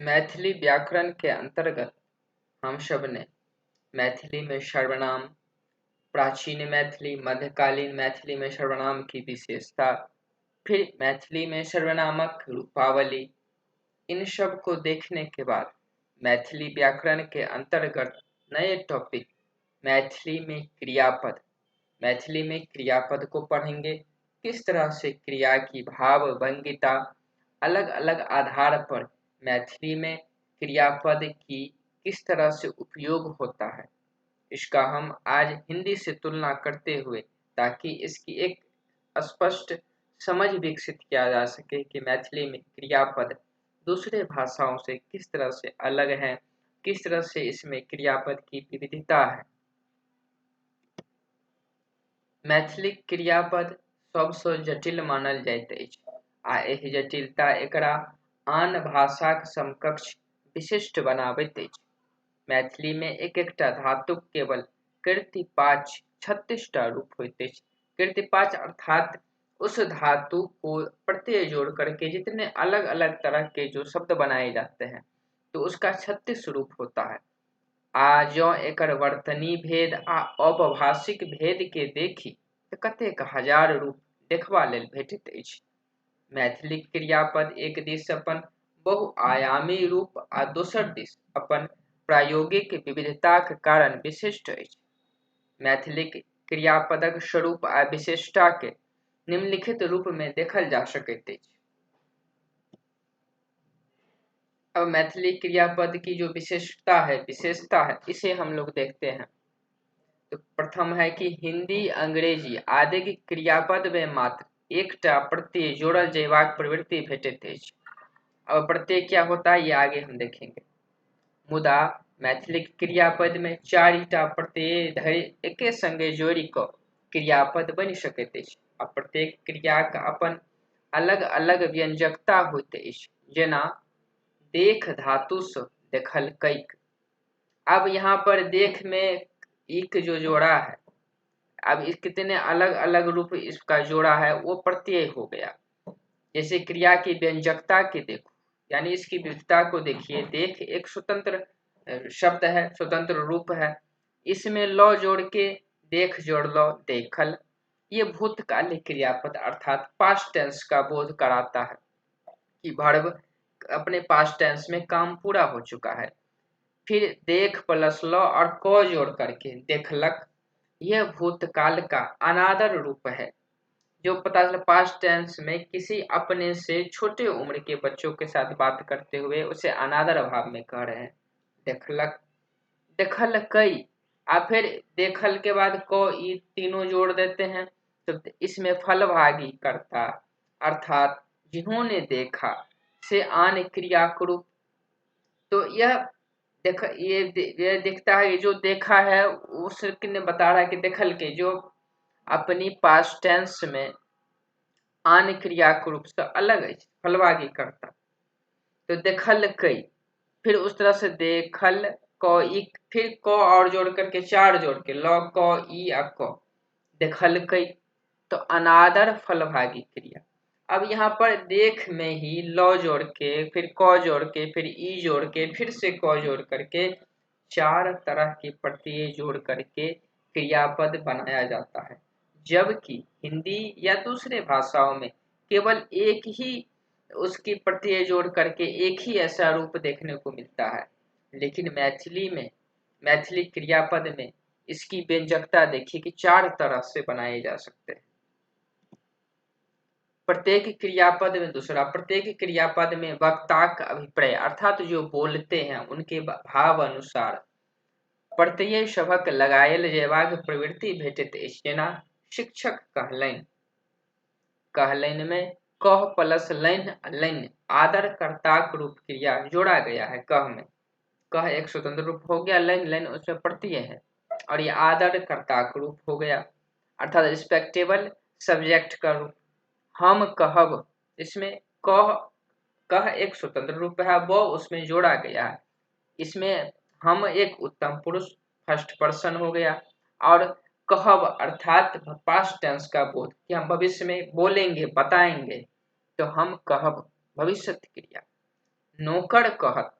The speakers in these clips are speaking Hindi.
मैथिली व्याकरण के अंतर्गत हम सब ने मैथिली में सर्वनाम, प्राचीन मैथिली, मध्यकालीन मैथिली में सर्वनाम की विशेषता, फिर मैथिली में सर्वनामक रूपावली, इन सब को देखने के बाद मैथिली व्याकरण के अंतर्गत नए टॉपिक मैथिली में क्रियापद को पढ़ेंगे। किस तरह से क्रिया की भाव भंगिता अलग अलग आधार पर मैथिली में क्रियापद की किस तरह से उपयोग होता है, इसका हम आज हिंदी से तुलना करते हुए, ताकि इसकी एक स्पष्ट समझ विकसित किया जा सके कि मैथिली में क्रियापद दूसरे भाषाओं से किस तरह से अलग है, किस तरह से इसमें क्रियापद की विविधता है। मैथिली क्रियापद सबसँ जटिल मानल जाइत अछि आ एहि जटिलता एकरा आन भाषाक समकक्ष विशिष्ट बनाबैत अछि। मैथिली में एक एकटा धातुक केवल कृतिपाच 36टा रूप होइत अछि। कृतिपाच अर्थात उस धातु को प्रत्यय जोड़ करके जितने अलग अलग तरह के जो शब्द बनाए जाते हैं, तो उसका 36 रूप होता है। आ जँ एकर वर्तनी भेद आ औपभाषिक भेद के देखी तऽ कतेक हजार रूप देखबा लेल भेटैत अछि। मैथिली क्रियापद एक दिस अपन बहुआयामी रूप आ दोसर दिस अपन प्रायोगिक विविधताक कारण विशिष्ट अछि। मैथिलीक क्रियापदक स्वरूप आ विशेषता के निम्नलिखित रूप में देखल जा सकैत अछि। अब मैथिली क्रियापद की जो विशेषता है इसे हम लोग देखते हैं। तो प्रथम है कि हिंदी, अंग्रेजी आदि की क्रियापद में मात्र एकटा प्रत्यय जोड़ल जयबाक प्रवृत्ति भेटैत अछि। अब प्रत्यय क्या होता है ये आगे हम देखेंगे। मुदा मैथिली क्रियापद में 4टा प्रत्यय धरि एके संगे जोड़ि कऽ क्रियापद बनि सकैत अछि आ प्रत्येक क्रियाक अपन अलग अलग व्यंजकता होइत अछि। जेना देख धातु से देखल कैक। अब यहाँ पर देख में इक जो जोड़ा है, अब इस कितने अलग अलग रूप इसका जोड़ा है वो प्रत्यय हो गया। जैसे क्रिया की व्यंजकता के देखो, यानी इसकी विविधता को देखिए। देख एक स्वतंत्र शब्द है, स्वतंत्र रूप है। इसमें लौ जोड़ के देख जोड़ लो देखल। ये भूतकालिक क्रियापद अर्थात पास्ट टेंस का बोध कराता है कि वर्ब अपने पास्ट टेंस में काम पूरा हो चुका है। फिर देख प्लस लौ और क जोड़ करके देखलक, यह भूतकाल का अनादर रूप है, जो पता चला पास्ट टेंस में किसी अपने से छोटे उम्र के बच्चों के साथ बात करते हुए उसे अनादर भाव में कह रहे हैं। देखलक, देखल कई, और फिर देखल के बाद क ई तीनों जोड़ देते हैं, तो इसमें फलभागी कर्ता अर्थात जिन्होंने देखा से आन क्रिया के रूप। तो यह ये दिखता है, ये जो देखा है उसने बता रहा है कि देखल के जो अपनी पास्ट टेंस में आन क्रिया के रूप से अलग है, फलवागी करता। तो देखल कई, फिर उस तरह से देखल क ई, फिर क और जोड़ करके 4 जोड़ के ल क ई आ क देखल कई, तो अनादर फलभागी क्रिया। अब यहाँ पर देख में ही लौ जोड़ के, फिर क जोड़ के, फिर ई जोड़ के, फिर से क जोड़ करके 4 तरह के प्रत्यय जोड़ करके क्रियापद बनाया जाता है। जबकि हिंदी या दूसरे भाषाओं में केवल एक ही उसकी प्रत्यय जोड़ करके एक ही ऐसा रूप देखने को मिलता है। लेकिन मैथिली क्रियापद में इसकी व्यंजकता देखिए कि 4 तरह से बनाए जा सकते हैं। प्रत्येक क्रियापद में वक्ता का अभिप्राय अर्थात जो बोलते हैं उनके भाव अनुसार प्रत्यय सभक लगायल जयबाक प्रवृत्ति भेटैत अछि। जेना शिक्षक कहलनि में कह प्लस लैन आदर कर्ताक रूप क्रिया जोड़ा गया है। कह में कह एक स्वतंत्र रूप हो गया, लैन उसमें प्रत्यय है और ये आदर कर्ताक रूप हो गया अर्थात रिस्पेक्टेबल सब्जेक्ट का रूप। हम कहब, इसमें कह एक स्वतंत्र रूप है, वो उसमें जोड़ा गया है। इसमें हम एक उत्तम पुरुष फर्स्ट पर्सन हो गया, और कहब अर्थात पास्ट टेंस का बोध कि हम भविष्य में बोलेंगे, बताएंगे, तो हम कहब भविष्य क्रिया। नौकर कहत,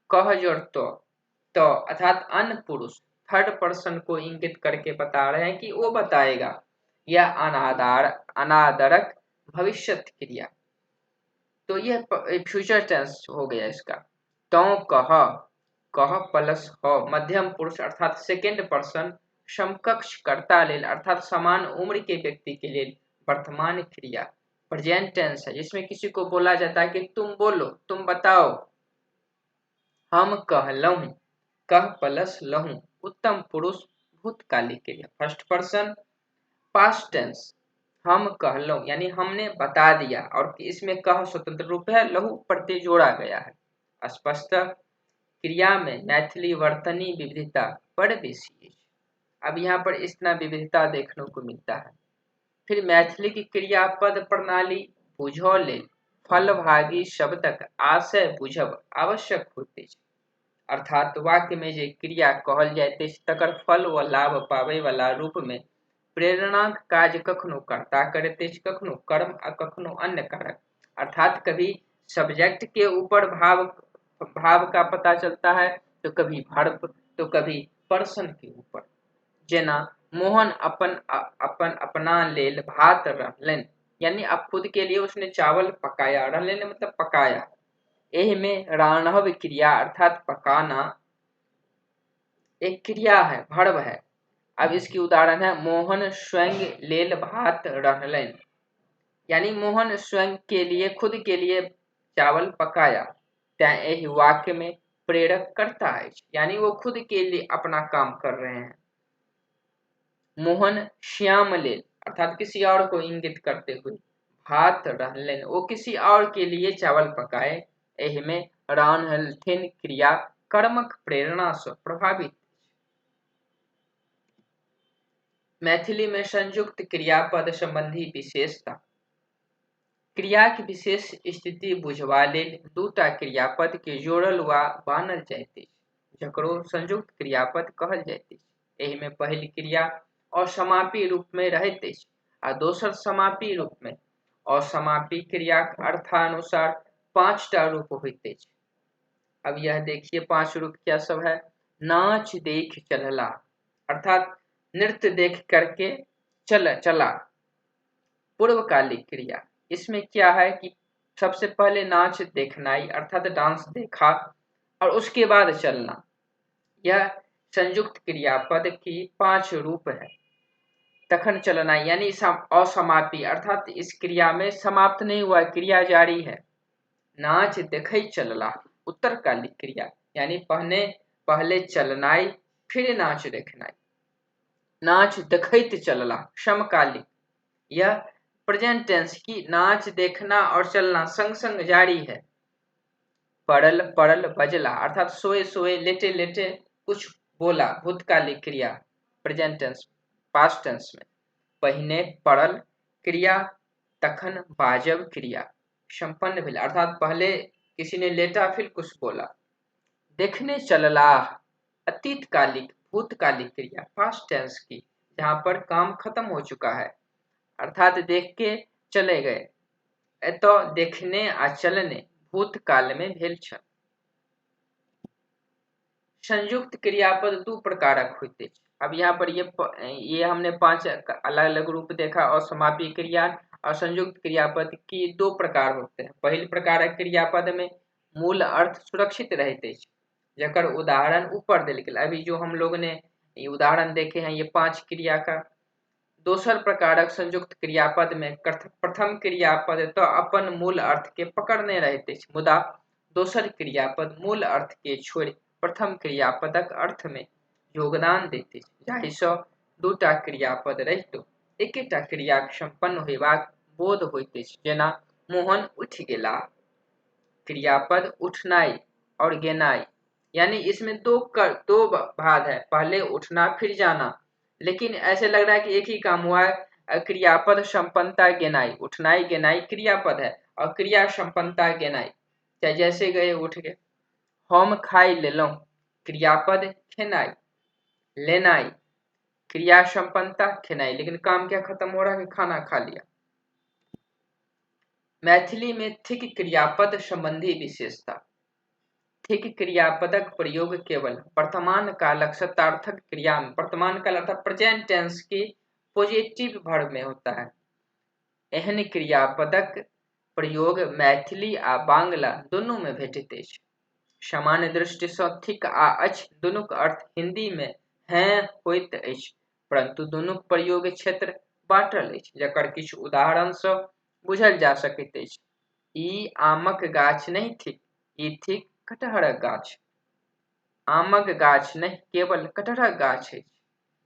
कह जोड़ तो अर्थात अन्य पुरुष थर्ड पर्सन को इंगित करके बता रहे हैं कि वो बताएगा। यह अनादरक भविष्यत क्रिया, तो यह फ्यूचर टेंस हो गया इसका। तो कह प्लस हो मध्यम पुरुष अर्थात सेकेंड पर्सन समकक्ष कर्ता लेल अर्थात समान उम्र के व्यक्ति के लिए वर्तमान क्रिया प्रेजेंट टेंस है, जिसमें किसी को बोला जाता है कि तुम बोलो, तुम बताओ। हम कहलहु, कह प्लस लहू उत्तम पुरुष भूतकालिक क्रिया फर्स्ट पर्सन। पास्ट टेंस हम कहलहु यानी हमने बता दिया, और इसमें कह स्वतंत्र रूप है, लहू प्रत्यय जोड़ा गया है। स्पष्ट क्रिया में मैथिली वर्तनी विविधता बड़ बेसी है। अब यहाँ पर इतना विविधता देखने को मिलता है। फिर मैथिली की क्रियापद प्रणाली बुझो लेल फलभागी शब्दक आशय बुझब आवश्यक होते छै। अर्थात वाक्य में जे क्रिया कहल जाइत अछि तकर फल व लाभ पाबै वाला रूप में प्रेरणाक काज कखनो कर्ता करैत अछि, कखनो कर्म आ कखनो अन्य कारक। अर्थात कभी सब्जेक्ट के ऊपर भाव का पता चलता है, तो कभी वर्ब, तो कभी पर्सन के ऊपर। जेना मोहन अपना लेल भात रहलन, यानी अब खुद के लिए उसने चावल पकाया, रहलन मतलब पकाया। एहि में राणव क्रिया अर्थात पकाना एक क्रिया है, वर्ब है। अब इसकी उदाहरण है मोहन स्वयं लेल भात रहलन, यानी मोहन स्वयं के लिए, खुद के लिए चावल पकाया। तैं एहि वाक्य में प्रेरक करता है, यानी वो खुद के लिए अपना काम कर रहे हैं। मोहन श्याम लेल अर्थात किसी और को इंगित करते हुए भात रहलन, वो किसी और के लिए चावल पकाए। एहि में रान्हलथिन क्रिया कर्मक प्रेरणा से प्रभावित। मैथिली में संयुक्त क्रियापद संबंधी विशेषता। क्रिया की विशेष स्थिति बुझबा लेल दूटा क्रियापद के जोड़ल वा बानल जाइत अछि, जकरो संयुक्त क्रियापद कहल जाइत अछि। एहि में पहिल क्रिया असमापी रूप में रहैत अछि आ दोसर समापी रूप में। असमापी क्रियाक अर्थानुसार 5टा रूप होइत अछि। अब यह देखिए 5 रूप क्या सब है। नाच देख चलला अर्थात नृत्य देख करके चला। पूर्वकालिक क्रिया, इसमें क्या है कि सबसे पहले नाच देखनाई अर्थात डांस देखा और उसके बाद चलना। यह संयुक्त क्रियापद की 5 रूप है। तखन चलना यानी असमापी अर्थात इस क्रिया में समाप्त नहीं हुआ, क्रिया जारी है। नाच देखै चलला उत्तरकालिक क्रिया, यानी पहले चलनाई फिर नाच देखनाई। नाच देखैत चलला समकालिक, यह प्रेजेंट टेंस की नाच देखना और चलना संग संग जारी है। पड़ल बजला अर्थात सोए लेटे लेटे कुछ बोला भूतकालिक क्रिया प्रेजेंट टेंस। पास्ट टेंस में पहिने पड़ल क्रिया तखन बाजब क्रिया संपन्न भेल, अर्थात पहले किसी ने लेटा फिर कुछ बोला। देखने चलला अतीतकालिक भूतकालिक क्रिया पास्ट टेंस की, जहां पर काम खत्म हो चुका है, अर्थात देख के चले गए। एतो देखने आ चलने भूतकाल में भेल छल। संयुक्त क्रियापद 2 प्रकारक होते हैं। अब यहाँ पर ये हमने 5 अलग अलग रूप देखा। और समापी क्रिया और संयुक्त क्रियापद की 2 प्रकार होते हैं। पहले प्रकार क्रियापद में मूल अर्थ सुरक्षित रहते हैं, जकर उदाहरण ऊपर दिल गेल। अभी जो हम लोग ने उदाहरण देखे हैं ये 5 क्रिया का। दोसर प्रकारक संयुक्त क्रियापद में प्रथम क्रियापद तो अपन मूल अर्थ के पकड़ने रहते, मुदा दोसर क्रियापद मूल अर्थ के छोड़ प्रथम क्रियापदक अर्थ में योगदान देते, जाहिसँ 2टा क्रियापद रहितो एकेटा क्रियाक संपन्न होयबाक बोध होइत अछि। जेना मोहन उठ गेला, क्रियापद उठनाई और गेनाई, यानी इसमें दो भाग है, पहले उठना फिर जाना। लेकिन ऐसे लग रहा है कि एक ही काम हुआ है। क्रियापद संपन्नता गेनाई, उठनाई गेनाई क्रियापद है और क्रिया संपन्नता गेनाई, चाहे जैसे गए उठ गए। हम खाई लेलौं क्रियापद खेनाई, लेनाई क्रिया संपन्नता खेनाई, लेकिन काम क्या खत्म हो रहा है कि खाना खा लिया। मैथिली में थिक क्रियापद संबंधी विशेषता। थिक क्रियापदक प्रयोग केवल वर्तमान कालक शब्दार्थक क्रिया में, वर्तमान काल अर्थात प्रेजेंट टेंस की पॉजिटिव वर्ब में होता है। एहन क्रियापदक प्रयोग मैथिली आ बांग्ला दुनू में भेटैत अछि। सामान्य दृष्टि सँ थिक आ अछि दुनूक अर्थ हिंदी में हैं होइत अछि, परंतु दुनूक प्रयोग क्षेत्र बाँटल अछि, जकर किछु उदाहरण सँ बुझल जा सकैत अछि। ई आमक गाछ नहीं थिक, ई थिक कटहरक गाछ। आमक गाछ नहीं, केवल कटहरक गाछ है।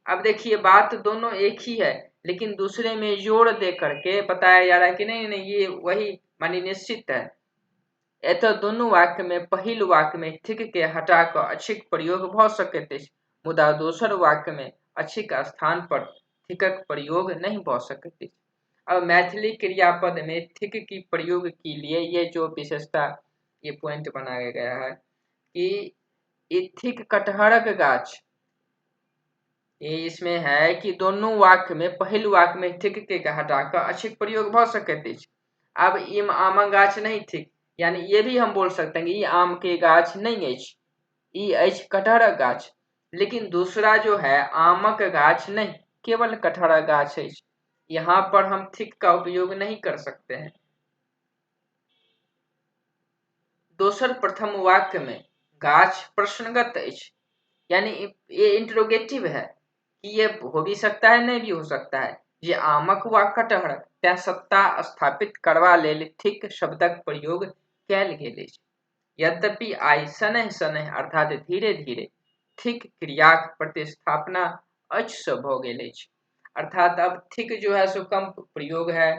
अब देखिए बात दोनों एक ही है, लेकिन दूसरे में जोड़ दे करके बताया जा रहा है कि नहीं नहीं ये वही मानी निश्चित है। एतऽ दोनों वाक्य में पहिल वाक्य में थिक के हटा कर अछिक प्रयोग भ सकैत अछि, मुदा दोसर वाक्य में अछिक स्थान पर थिकक प्रयोग नहीं भ सकैत अछि। अब मैथिली क्रियापद में थिक की प्रयोग के लिए ये जो विशेषता ये पॉइंट बनाया गया है कि थिक कटहरक गाछ, ये इसमें है कि दोनों वाक्य में पहिल वाक्य में थिक के हटाकर अछिक प्रयोग भ सकैत अछि। अब इम आमक गाछ नहीं थिक, यानी ये भी हम बोल सकते हैं कि ये आम के गाछ नहीं अछि, ये अछि कटहरक गाछ। लेकिन दूसरा जो है आमक गाछ नहीं, केवल कटहरक गाछ अछि, यहाँ पर हम थिक का उपयोग नहीं कर सकते हैं। दोसर प्रथम वाक्य में गाछ प्रश्नगत अछि, यानी ये इंट्रोगेटिव है कि ये हो भी सकता है नहीं भी हो सकता है। ये आमक वा कटहरक तैं सत्ता स्थापित करबा लेल थिक शब्दक प्रयोग कैल गेल अछि। यद्यपि आइ शनैः शनैः अर्थात धीरे धीरे थिक क्रियाक प्रतिस्थापना अच से भ गेल अछि, अर्थात अब थिक जो है सो कम प्रयोग है,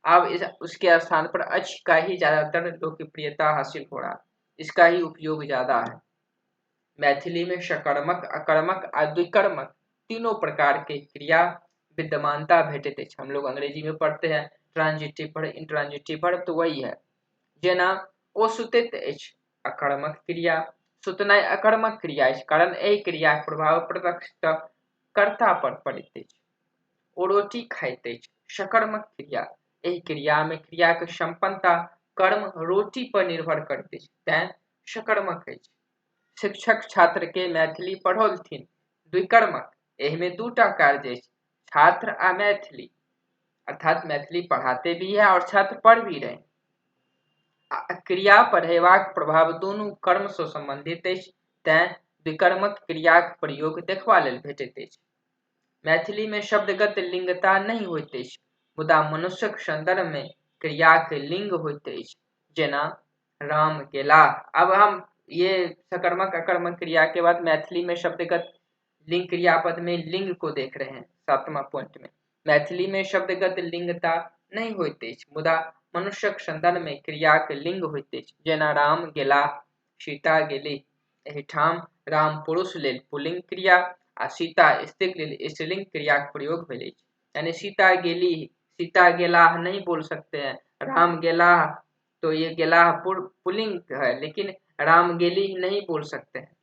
अब उसके स्थान पर अच का ही ज्यादातर लोकप्रियता हासिल हो रहा, इसका ही उपयोग ज्यादा है। मैथिली में सकर्मक, अकर्मक आ द्विकर्मक तीनों प्रकार के क्रिया विद्यमानता भेटैत अछि। हम लोग अंग्रेजी में पढ़ते हैं ट्रांजिटिव वर्ब, इंट्रांजिटिव वर्ब, तो वही है। जेना ओ सुतैत अछि, अकर्मक क्रिया, सुतनाइ अकर्मक क्रिया अछि, कारण एहि क्रियाक प्रभाव प्रत्यक्षतः कर्ता पर पड़ैत अछि। ओ रोटी खाइत अछि, सकर्मक क्रिया, एहि क्रिया में क्रियाक संपन्नता कर्म रोटी पर निर्भर करैत अछि, तें सकर्मक अछि। शिक्षक छात्र के मैथिली पढ़ौलथिन, द्विकर्मक, एहि में दूटा कार्य अछि, छात्र आ मैथिली, अर्थात मैथिली पढ़ाते भी है और छात्र पढ़ भी रहे। क्रिया पढ़ेबाक प्रभाव दोनों कर्म से संबंधित अछि, तें द्विकर्मक क्रियाक प्रयोग देखबा लेल भेटैत अछि। मैथिली में शब्दगत लिंगता नहीं होइत अछि, मुदा मनुष्यक संदर्भ में क्रियाक लिंग होइत अछि। जेना राम गेलाह, अब हम ये सकर्मक अकर्मक क्रिया के बाद मैथिली में शब्दगत लिंग क्रियापद में लिंग को देख रहे हैं। 7वां पॉइंट में मैथिली में शब्दगत लिंगता नहीं होइत अछि, मुदा मनुष्यक संदर्भ में क्रियाक लिंग होइत अछि। जेना राम गेलाह, सीता गेलीह, एहिठाम राम पुरुष लेल पुल्लिंग क्रिया आ सीता स्त्री लेल स्त्रीलिंग क्रियाक प्रयोग भेल अछि। यानी सीता गेलीह, सीता गेलाह नहीं बोल सकते हैं, राम गेलाह तो ये गेलाह पुल्लिंग है, लेकिन राम गेलीह नहीं बोल सकते हैं।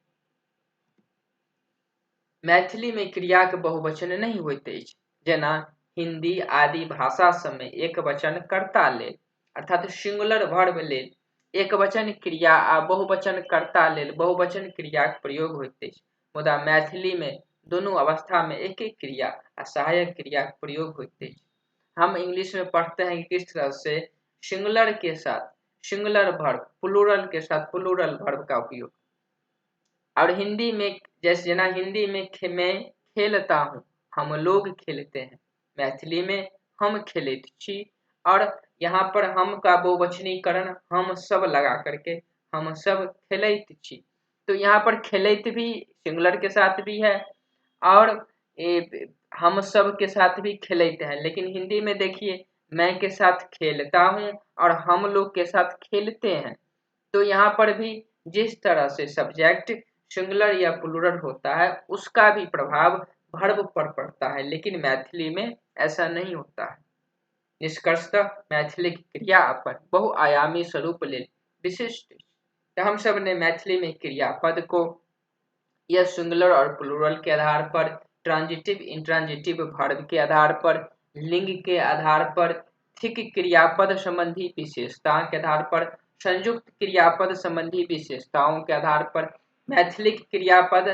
मैथिली में क्रियाक बहुवचन नहीं होइत अछि, जेना हिंदी आदि भाषा सब में एक वचन कर्ता लेल, अर्थात सिंगुलर वर्ब लेल एक वचन क्रिया आ बहुवचन कर्ता लेल बहुवचन क्रियाक प्रयोग होइत अछि, मुदा मैथिली में दोनों अवस्था में एक एक क्रिया आ सहायक क्रियाक प्रयोग होइत अछि। हम इंग्लिश में पढ़ते हैं कि किस तरह से सिंगुलर के साथ सिंगुलर वर्ब, प्लूरल के साथ प्लूरल वर्ब का उपयोग। और हिंदी में जैसे जना हिंदी में मैं खेलता हूँ, हम लोग खेलते हैं, मैथिली में हम खेलैत छी, और यहाँ पर हम का बहुवचनीकरण हम सब लगा करके हम सब खेलैत छी। तो यहाँ पर खेलैत भी सिंगुलर के साथ भी है और हम सब के साथ भी खेलैत है, लेकिन हिंदी में देखिए मैं के साथ खेलता हूँ और हम लोग के साथ खेलते हैं। तो यहाँ पर भी जिस तरह से सब्जेक्ट सिंगुलर या प्लूरल होता है उसका भी प्रभाव वर्ब पर पड़ता है, लेकिन मैथिली में ऐसा नहीं होता है। निष्कर्षतः मैथिली क्रिया अपन बहुआयामी स्वरूप लेल विशिष्ट। तो हम सब ने मैथिली में क्रियापद को यह सिंगुलर और प्लूरल के आधार पर, ट्रांजिटिव इंट्रांजिटिव वर्ब के आधार पर, लिंग के आधार पर, थिक क्रियापद संबंधी विशेषता के आधार पर संयुक्त क्रियापद संबंधी विशेषताओं के आधार पर मैथिली क्रियापद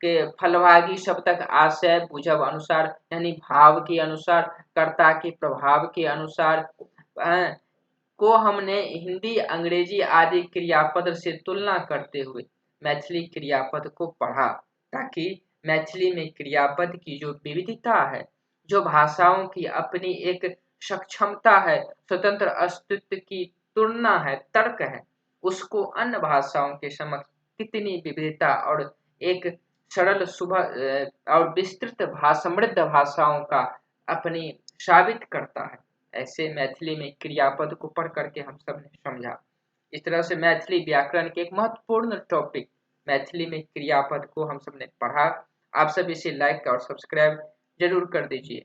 के फलभागी शब्दक आशय बुझब अनुसार यानी भाव के अनुसार, कर्ता के प्रभाव के अनुसार को हमने हिंदी, अंग्रेजी आदि क्रियापद से तुलना करते हुए मैथिली क्रियापद को पढ़ा, ताकि मैथिली में क्रियापद की जो विविधता है, जो भाषाओं की अपनी एक सक्षमता है, स्वतंत्र अस्तित्व की तुलना है, तर्क है, उसको अन्य भाषाओं के समक्ष कितनी विविधता और एक सरल और विस्तृत समृद्ध भाषाओं का अपनी साबित करता है। ऐसे मैथिली में क्रियापद को पढ़ करके हम सब ने समझा। इस तरह से मैथिली व्याकरण के एक महत्वपूर्ण टॉपिक मैथिली में क्रियापद को हम सब ने पढ़ा। आप सब इसे लाइक और सब्सक्राइब जरूर कर दीजिए।